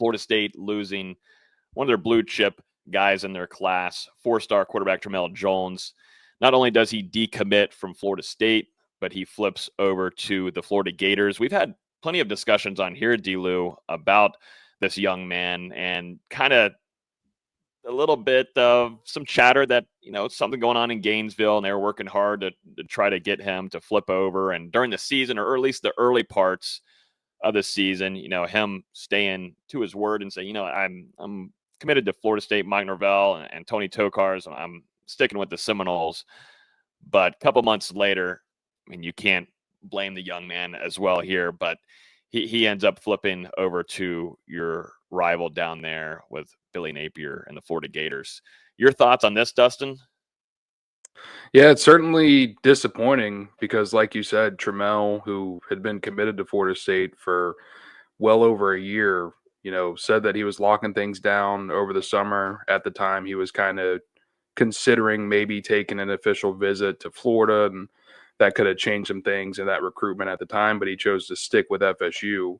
Florida State losing one of their blue chip guys in their class, 4-star quarterback Tramel Jones. Not only does he decommit from Florida State, but he flips over to the Florida Gators. We've had plenty of discussions on here, D-Lou, about this young man and kind of a little bit of some chatter that, something going on in Gainesville, and they were working hard to try to get him to flip over. And during the season, or at least the early parts of the season, him staying to his word and saying, I'm committed to Florida State, Mike Norvell and Tony Tokars. I'm sticking with the Seminoles. But a couple months later, I mean, you can't blame the young man as well here, but he ends up flipping over to your rival down there with Billy Napier and the Florida Gators. Your thoughts on this, Dustin? Yeah, it's certainly disappointing because, like you said, Tramel, who had been committed to Florida State for well over a year, said that he was locking things down over the summer. At the time, he was kind of considering maybe taking an official visit to Florida, and that could have changed some things in that recruitment at the time, but he chose to stick with FSU.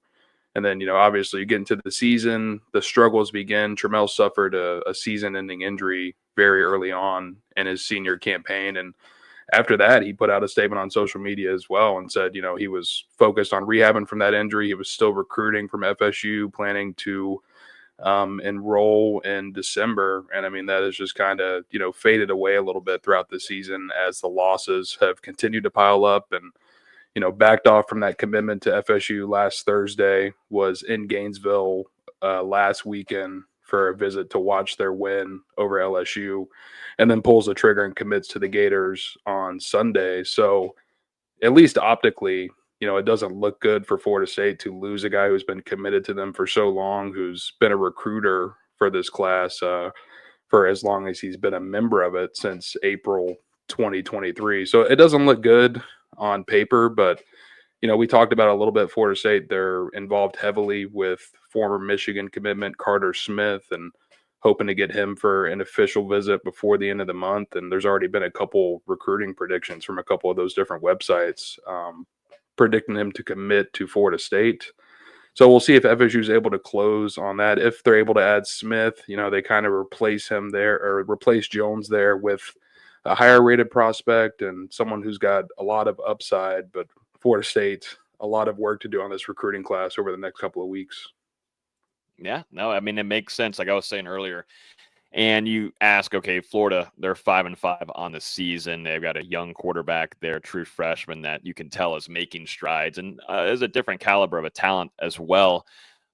And then, obviously you get into the season, the struggles begin. Tramel suffered a season-ending injury very early on in his senior campaign. And after that, he put out a statement on social media as well and said, he was focused on rehabbing from that injury. He was still recruiting from FSU, planning to enroll in December. And I mean, that has just kind of, faded away a little bit throughout the season as the losses have continued to pile up. And backed off from that commitment to FSU last Thursday, was in Gainesville last weekend for a visit to watch their win over LSU, and then pulls the trigger and commits to the Gators on Sunday. So at least optically, it doesn't look good for Florida State to lose a guy who's been committed to them for so long, who's been a recruiter for this class for as long as he's been a member of it, since April 2023. So it doesn't look good on paper, but we talked about it a little bit. Florida State, they're involved heavily with former Michigan commitment Carter Smith, and hoping to get him for an official visit before the end of the month. And there's already been a couple recruiting predictions from a couple of those different websites predicting him to commit to Florida State. So we'll see if FSU is able to close on that. If they're able to add Smith, they kind of replace him there, or replace Jones there with a higher rated prospect and someone who's got a lot of upside. But Florida State, a lot of work to do on this recruiting class over the next couple of weeks. Yeah, no, I mean, it makes sense. Like I was saying earlier, and you ask, okay, Florida, they're 5-5 on the season. They've got a young quarterback there, true freshman, that you can tell is making strides and is a different caliber of a talent as well.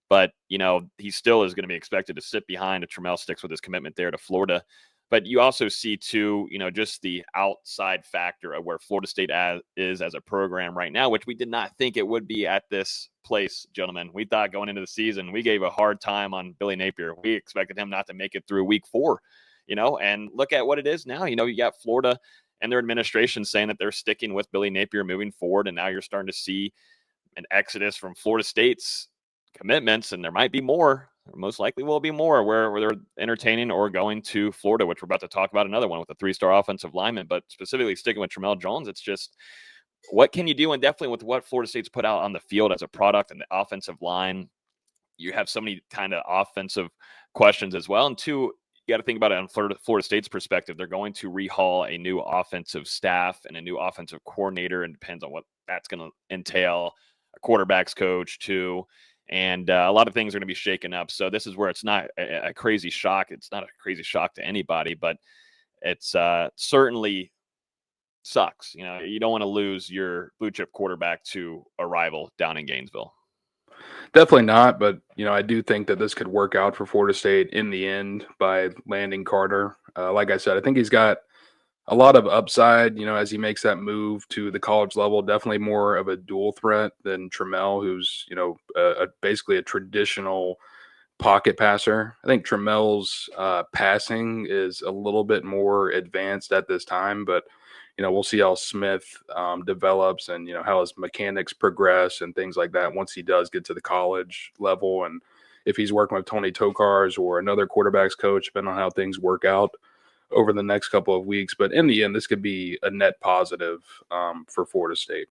But, he still is going to be expected to sit behind a Tramel sticks with his commitment there to Florida. But you also see, too, just the outside factor of where Florida State is as a program right now, which we did not think it would be at this place, gentlemen. We thought going into the season, we gave a hard time on Billy Napier. We expected him not to make it through week 4, and look at what it is now. You got Florida and their administration saying that they're sticking with Billy Napier moving forward, and now you're starting to see an exodus from Florida State's commitments, and there might be more. Most likely will be more where they're entertaining or going to Florida, which we're about to talk about another one with a 3-star offensive lineman. But specifically sticking with Tramel Jones, it's just what can you do? And definitely with what Florida State's put out on the field as a product and the offensive line, you have so many kind of offensive questions as well. And two, you got to think about it on Florida State's perspective. They're going to rehaul a new offensive staff and a new offensive coordinator, and depends on what that's going to entail. A quarterback's coach too. And a lot of things are going to be shaken up. So this is where it's not a crazy shock. It's not a crazy shock to anybody, but it's certainly sucks. You don't want to lose your blue chip quarterback to a rival down in Gainesville. Definitely not, but I do think that this could work out for Florida State in the end by landing Carter. Like I said, I think he's got a lot of upside, as he makes that move to the college level. Definitely more of a dual threat than Tramel, who's, basically a traditional pocket passer. I think Tramel's passing is a little bit more advanced at this time, but, we'll see how Smith develops and, how his mechanics progress and things like that once he does get to the college level. And if he's working with Tony Tokars or another quarterback's coach, depending on how things work out over the next couple of weeks. But in the end, this could be a net positive for Florida State.